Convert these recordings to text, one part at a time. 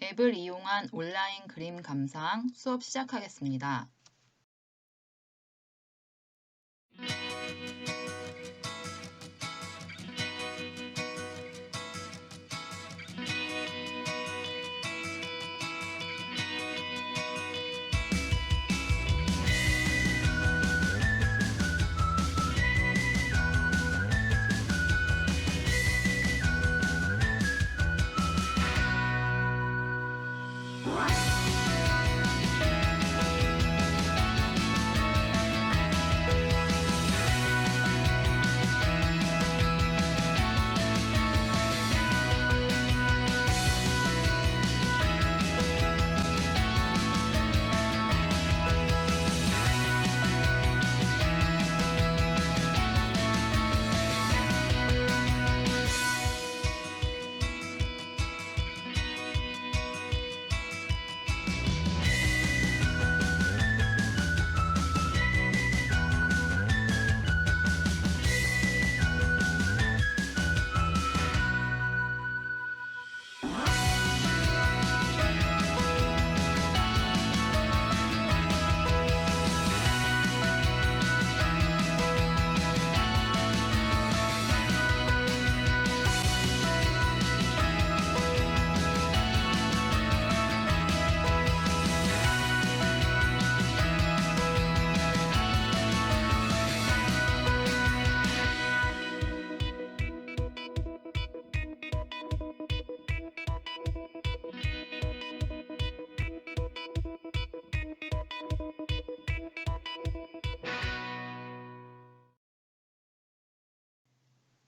앱을 이용한 온라인 그림 감상 수업 시작하겠습니다.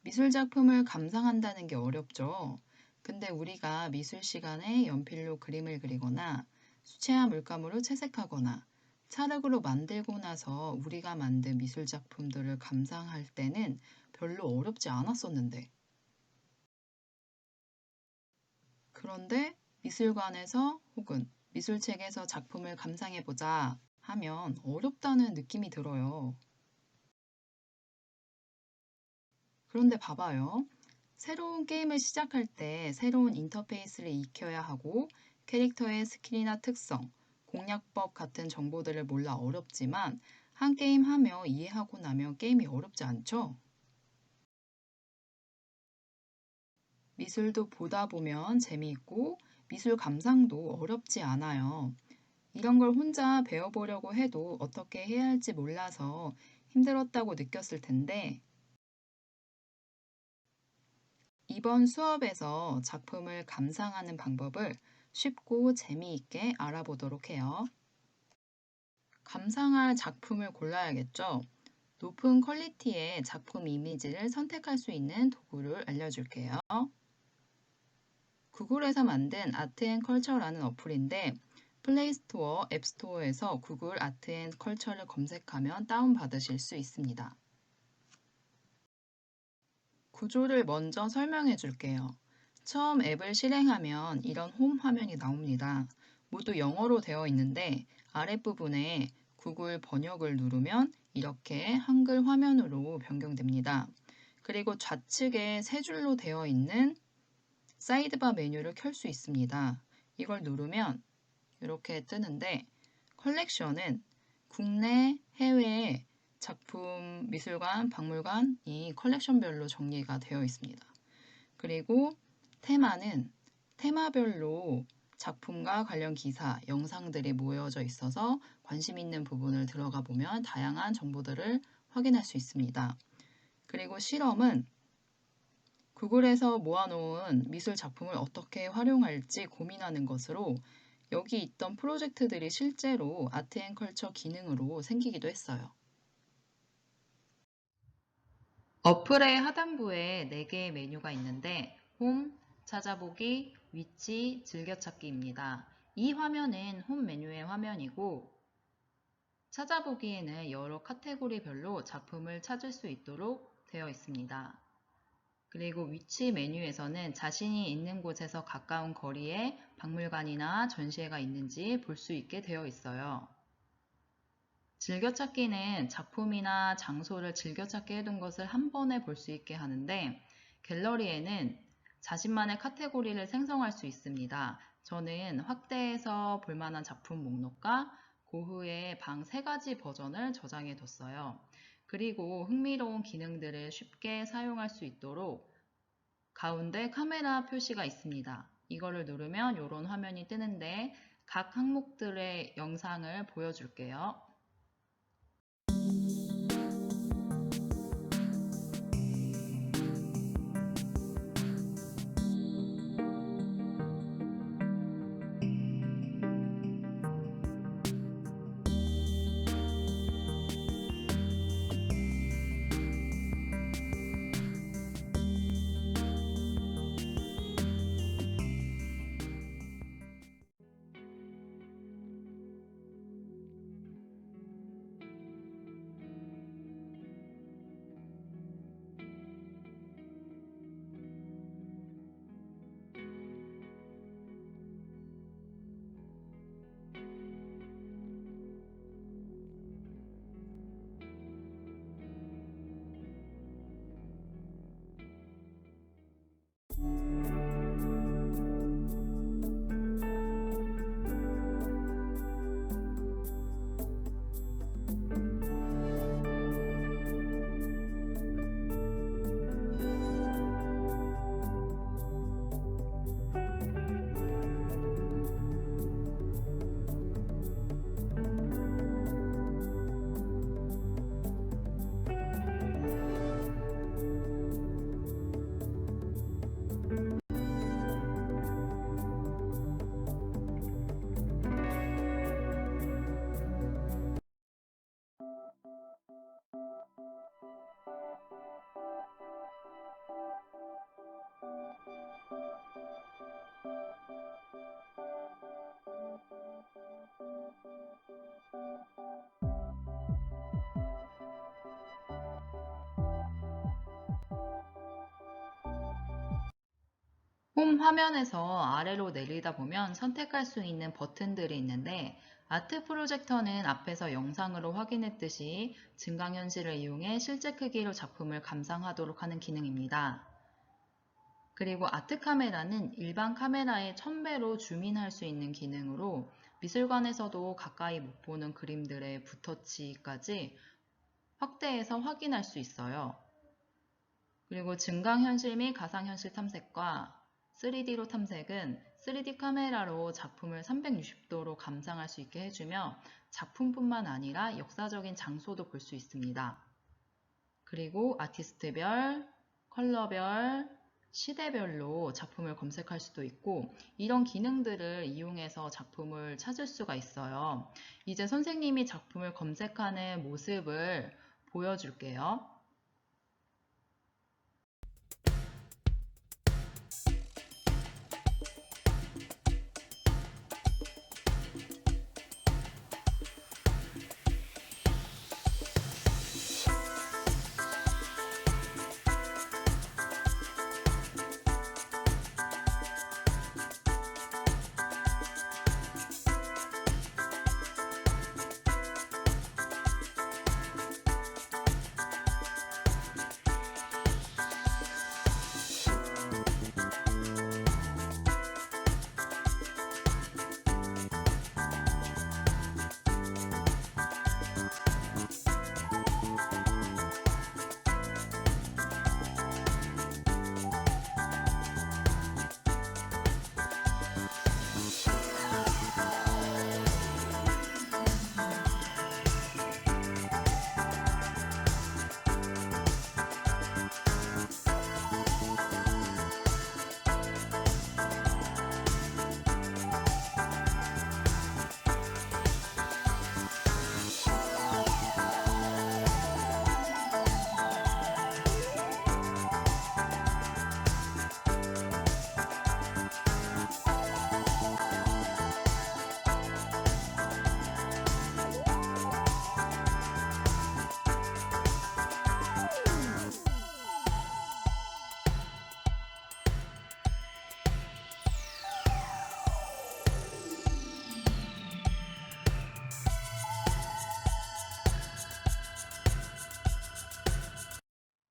미술 작품을 감상한다는 게 어렵죠. 근데 우리가 미술 시간에 연필로 그림을 그리거나 수채화 물감으로 채색하거나 찰흙으로 만들고 나서 우리가 만든 미술 작품들을 감상할 때는 별로 어렵지 않았었는데. 그런데 미술관에서 혹은 미술책에서 작품을 감상해보자 하면 어렵다는 느낌이 들어요. 그런데 봐봐요. 새로운 게임을 시작할 때 새로운 인터페이스를 익혀야 하고 캐릭터의 스킬이나 특성, 공략법 같은 정보들을 몰라 어렵지만 한 게임 하며 이해하고 나면 게임이 어렵지 않죠? 미술도 보다 보면 재미있고 미술 감상도 어렵지 않아요. 이런 걸 혼자 배워보려고 해도 어떻게 해야 할지 몰라서 힘들었다고 느꼈을 텐데 이번 수업에서 작품을 감상하는 방법을 쉽고 재미있게 알아보도록 해요. 감상할 작품을 골라야겠죠? 높은 퀄리티의 작품 이미지를 선택할 수 있는 도구를 알려줄게요. 구글에서 만든 아트앤컬처라는 어플인데 플레이스토어, 앱스토어에서 구글 아트앤컬처를 검색하면 다운받으실 수 있습니다. 구조를 먼저 설명해 줄게요. 처음 앱을 실행하면 이런 홈 화면이 나옵니다. 모두 영어로 되어 있는데 아랫부분에 구글 번역을 누르면 이렇게 한글 화면으로 변경됩니다. 그리고 좌측에 세 줄로 되어 있는 사이드바 메뉴를 켤 수 있습니다. 이걸 누르면 이렇게 뜨는데 컬렉션은 국내, 해외 작품, 미술관, 박물관이 컬렉션별로 정리가 되어 있습니다. 그리고 테마는 테마별로 작품과 관련 기사, 영상들이 모여져 있어서 관심 있는 부분을 들어가 보면 다양한 정보들을 확인할 수 있습니다. 그리고 실험은 구글에서 모아놓은 미술 작품을 어떻게 활용할지 고민하는 것으로 여기 있던 프로젝트들이 실제로 아트앤컬처 기능으로 생기기도 했어요. 어플의 하단부에 4개의 메뉴가 있는데 홈, 찾아보기, 위치, 즐겨찾기입니다. 이 화면은 홈 메뉴의 화면이고 찾아보기에는 여러 카테고리별로 작품을 찾을 수 있도록 되어 있습니다. 그리고 위치 메뉴에서는 자신이 있는 곳에서 가까운 거리에 박물관이나 전시회가 있는지 볼 수 있게 되어 있어요. 즐겨찾기는 작품이나 장소를 즐겨찾기 해둔 것을 한 번에 볼 수 있게 하는데 갤러리에는 자신만의 카테고리를 생성할 수 있습니다. 저는 확대해서 볼만한 작품 목록과 고흐의 방 3가지 버전을 저장해 뒀어요. 그리고 흥미로운 기능들을 쉽게 사용할 수 있도록 가운데 카메라 표시가 있습니다. 이거를 누르면 이런 화면이 뜨는데 각 항목들의 영상을 보여줄게요. 홈 화면에서 아래로 내리다 보면 선택할 수 있는 버튼들이 있는데 아트 프로젝터는 앞에서 영상으로 확인했듯이 증강현실을 이용해 실제 크기로 작품을 감상하도록 하는 기능입니다. 그리고 아트 카메라는 일반 카메라의 1000배로 줌인할 수 있는 기능으로 미술관에서도 가까이 못 보는 그림들의 붓터치까지 확대해서 확인할 수 있어요. 그리고 증강현실 및 가상현실 탐색과 3D로 탐색은 3D 카메라로 작품을 360도로 감상할 수 있게 해주며 작품뿐만 아니라 역사적인 장소도 볼 수 있습니다. 그리고 아티스트별, 컬러별, 시대별로 작품을 검색할 수도 있고 이런 기능들을 이용해서 작품을 찾을 수가 있어요. 이제 선생님이 작품을 검색하는 모습을 보여줄게요.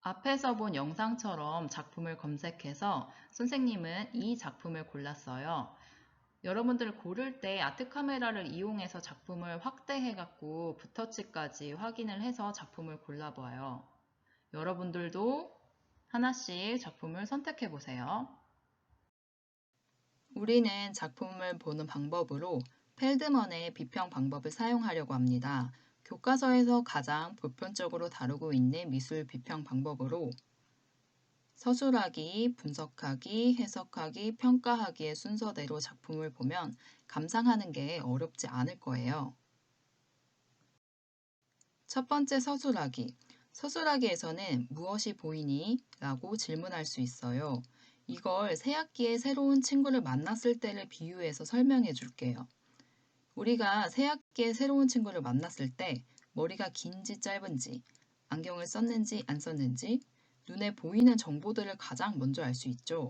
앞에서 본 영상처럼 작품을 검색해서 선생님은 이 작품을 골랐어요. 여러분들 고를 때 아트 카메라를 이용해서 작품을 확대해갖고 붓터치까지 확인을 해서 작품을 골라봐요. 여러분들도 하나씩 작품을 선택해보세요. 우리는 작품을 보는 방법으로 펠드먼의 비평 방법을 사용하려고 합니다. 교과서에서 가장 보편적으로 다루고 있는 미술 비평 방법으로 서술하기, 분석하기, 해석하기, 평가하기의 순서대로 작품을 보면 감상하는 게 어렵지 않을 거예요. 첫 번째 서술하기. 서술하기에서는 무엇이 보이니? 라고 질문할 수 있어요. 이걸 새학기에 새로운 친구를 만났을 때를 비유해서 설명해 줄게요. 우리가 새학기에 새로운 친구를 만났을 때 머리가 긴지 짧은지, 안경을 썼는지 안 썼는지, 눈에 보이는 정보들을 가장 먼저 알 수 있죠.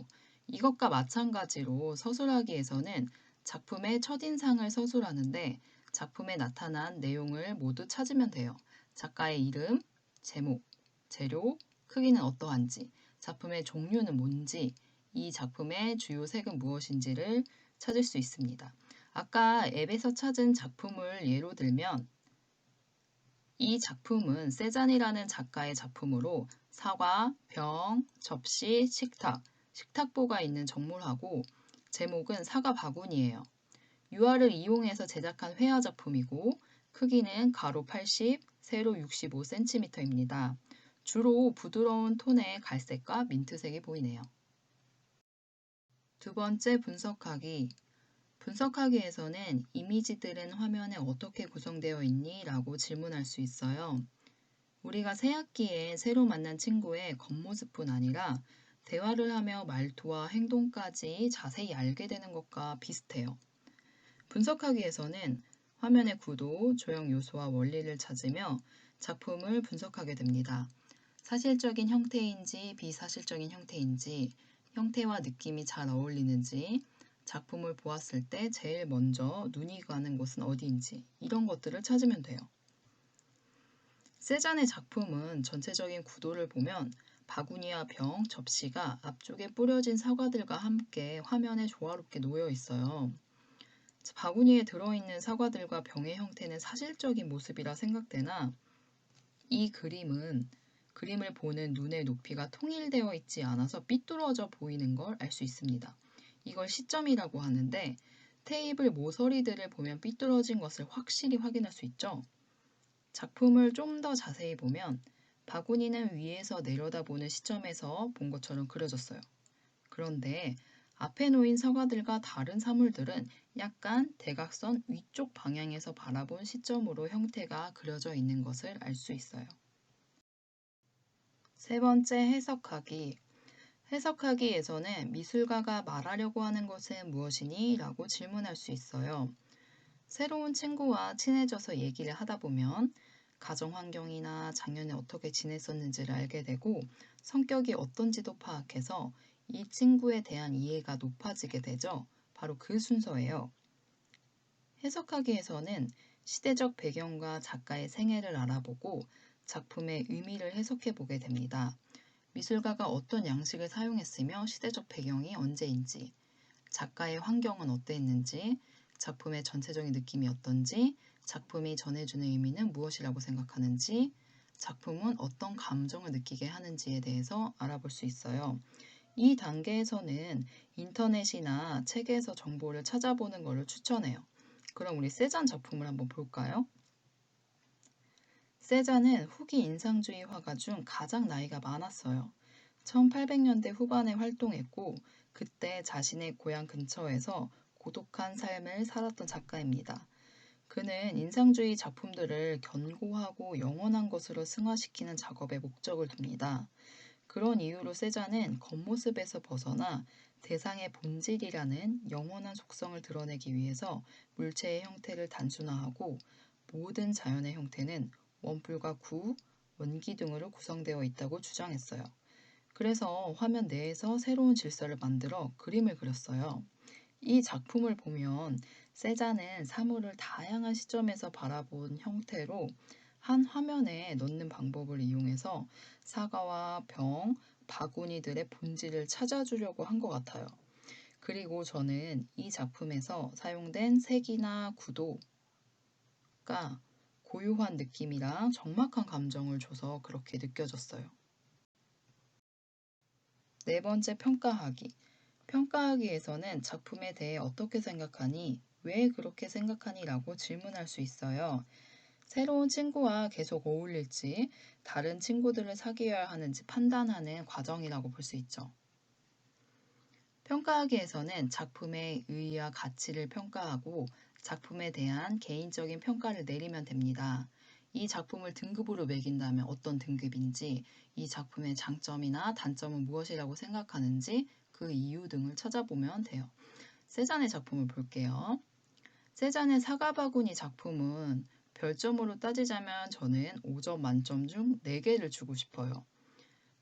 이것과 마찬가지로 서술하기에서는 작품의 첫인상을 서술하는데 작품에 나타난 내용을 모두 찾으면 돼요. 작가의 이름, 제목, 재료, 크기는 어떠한지, 작품의 종류는 뭔지, 이 작품의 주요 색은 무엇인지를 찾을 수 있습니다. 아까 앱에서 찾은 작품을 예로 들면 이 작품은 세잔이라는 작가의 작품으로 사과, 병, 접시, 식탁, 식탁보가 있는 정물하고 제목은 사과 바구니예요. 유화를 이용해서 제작한 회화 작품이고 크기는 가로 80, 세로 65cm입니다. 주로 부드러운 톤의 갈색과 민트색이 보이네요. 두 번째 분석하기. 분석하기에서는 이미지들은 화면에 어떻게 구성되어 있니? 라고 질문할 수 있어요. 우리가 새 학기에 새로 만난 친구의 겉모습뿐 아니라 대화를 하며 말투와 행동까지 자세히 알게 되는 것과 비슷해요. 분석하기에서는 화면의 구도, 조형 요소와 원리를 찾으며 작품을 분석하게 됩니다. 사실적인 형태인지 비사실적인 형태인지, 형태와 느낌이 잘 어울리는지, 작품을 보았을 때 제일 먼저 눈이 가는 곳은 어디인지 이런 것들을 찾으면 돼요. 세잔의 작품은 전체적인 구도를 보면 바구니와 병, 접시가 앞쪽에 뿌려진 사과들과 함께 화면에 조화롭게 놓여 있어요. 바구니에 들어있는 사과들과 병의 형태는 사실적인 모습이라 생각되나 이 그림을 보는 눈의 높이가 통일되어 있지 않아서 삐뚤어져 보이는 걸 알 수 있습니다. 이걸 시점이라고 하는데 테이블 모서리들을 보면 삐뚤어진 것을 확실히 확인할 수 있죠. 작품을 좀 더 자세히 보면 바구니는 위에서 내려다보는 시점에서 본 것처럼 그려졌어요. 그런데 앞에 놓인 사과들과 다른 사물들은 약간 대각선 위쪽 방향에서 바라본 시점으로 형태가 그려져 있는 것을 알 수 있어요. 세 번째 해석하기. 해석하기에서는 미술가가 말하려고 하는 것은 무엇이니? 라고 질문할 수 있어요. 새로운 친구와 친해져서 얘기를 하다 보면 가정 환경이나 작년에 어떻게 지냈었는지를 알게 되고 성격이 어떤지도 파악해서 이 친구에 대한 이해가 높아지게 되죠. 바로 그 순서예요. 해석하기에서는 시대적 배경과 작가의 생애를 알아보고 작품의 의미를 해석해 보게 됩니다. 미술가가 어떤 양식을 사용했으며 시대적 배경이 언제인지, 작가의 환경은 어땠는지, 작품의 전체적인 느낌이 어떤지, 작품이 전해주는 의미는 무엇이라고 생각하는지, 작품은 어떤 감정을 느끼게 하는지에 대해서 알아볼 수 있어요. 이 단계에서는 인터넷이나 책에서 정보를 찾아보는 것을 추천해요. 그럼 우리 세잔 작품을 한번 볼까요? 세잔은 후기 인상주의 화가 중 가장 나이가 많았어요. 1800년대 후반에 활동했고 그때 자신의 고향 근처에서 고독한 삶을 살았던 작가입니다. 그는 인상주의 작품들을 견고하고 영원한 것으로 승화시키는 작업에 목적을 둡니다. 그런 이유로 세잔은 겉모습에서 벗어나 대상의 본질이라는 영원한 속성을 드러내기 위해서 물체의 형태를 단순화하고 모든 자연의 형태는 원뿔과 구, 원기 등으로 구성되어 있다고 주장했어요. 그래서 화면 내에서 새로운 질서를 만들어 그림을 그렸어요. 이 작품을 보면 세잔은 사물을 다양한 시점에서 바라본 형태로 한 화면에 넣는 방법을 이용해서 사과와 병, 바구니들의 본질을 찾아주려고 한 것 같아요. 그리고 저는 이 작품에서 사용된 색이나 구도가 고요한 느낌이랑 적막한 감정을 줘서 그렇게 느껴졌어요. 네 번째, 평가하기. 평가하기에서는 작품에 대해 어떻게 생각하니? 왜 그렇게 생각하니? 라고 질문할 수 있어요. 새로운 친구와 계속 어울릴지, 다른 친구들을 사귀어야 하는지 판단하는 과정이라고 볼 수 있죠. 평가하기에서는 작품의 의의와 가치를 평가하고 작품에 대한 개인적인 평가를 내리면 됩니다. 이 작품을 등급으로 매긴다면 어떤 등급인지, 이 작품의 장점이나 단점은 무엇이라고 생각하는지, 그 이유 등을 찾아보면 돼요. 세잔의 작품을 볼게요. 세잔의 사과바구니 작품은 별점으로 따지자면 저는 5점 만점 중 4개를 주고 싶어요.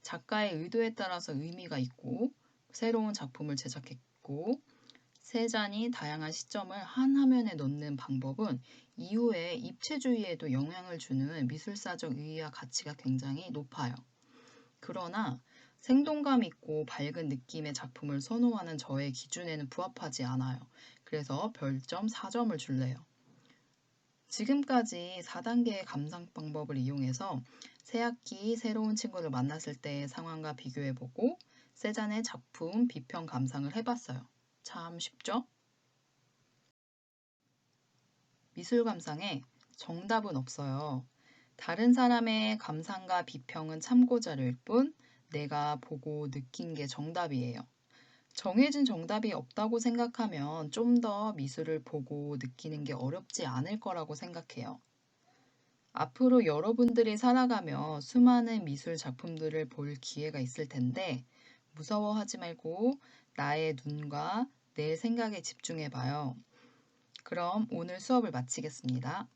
작가의 의도에 따라서 의미가 있고 새로운 작품을 제작했고 세잔이 다양한 시점을 한 화면에 넣는 방법은 이후에 입체주의에도 영향을 주는 미술사적 의의와 가치가 굉장히 높아요. 그러나 생동감 있고 밝은 느낌의 작품을 선호하는 저의 기준에는 부합하지 않아요. 그래서 별점 4점을 줄래요. 지금까지 4단계의 감상 방법을 이용해서 새학기 새로운 친구를 만났을 때의 상황과 비교해보고 세잔의 작품 비평 감상을 해봤어요. 참 쉽죠? 미술 감상에 정답은 없어요. 다른 사람의 감상과 비평은 참고 자료일 뿐 내가 보고 느낀 게 정답이에요. 정해진 정답이 없다고 생각하면 좀 더 미술을 보고 느끼는 게 어렵지 않을 거라고 생각해요. 앞으로 여러분들이 살아가며 수많은 미술 작품들을 볼 기회가 있을 텐데 무서워하지 말고 나의 눈과 내 생각에 집중해 봐요. 그럼 오늘 수업을 마치겠습니다.